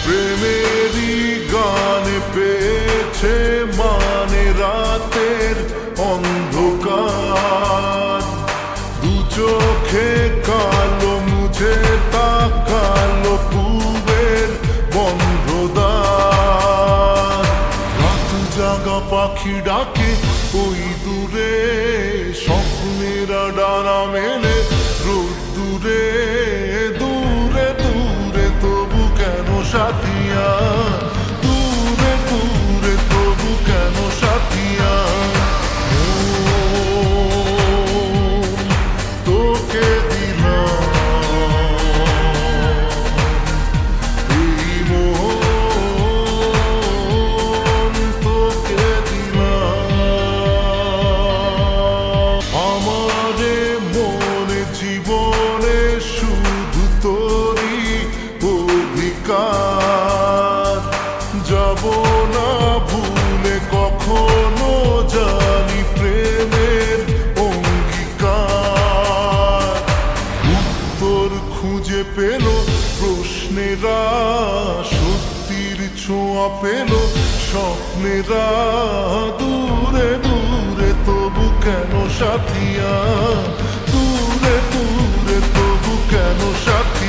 প্রেমেরই গানে পেয়েছে মানে রাতের অন্ধকার। দু চোখে কালো মুছে তাকালো পূবের বন্ধ দ্বার। রাত জাগা পাখি ডাকে ওই দূরে, স্বপ্নেরা ডানা মেলে রোদ্দুরে। দূরে দূরে তবু কেন সাথিয়া, দূরে দূরে তবু কেন সাথিয়া। তোকে দিলাম এই মন, তোকে দিলাম। আমারে মনে জীবনে শুধু তোরই অধিকার। যাব না ভুলে কখনো জানি প্রেমের অঙ্গীকার। উত্তর খুঁজে পেল প্রশ্নেরা, সত্যির ছোঁয়া পেল স্বপ্নেরা। দূরে দূরে তবু কেন সাথিয়া, দূরে দূরে তবু কেন সাথী।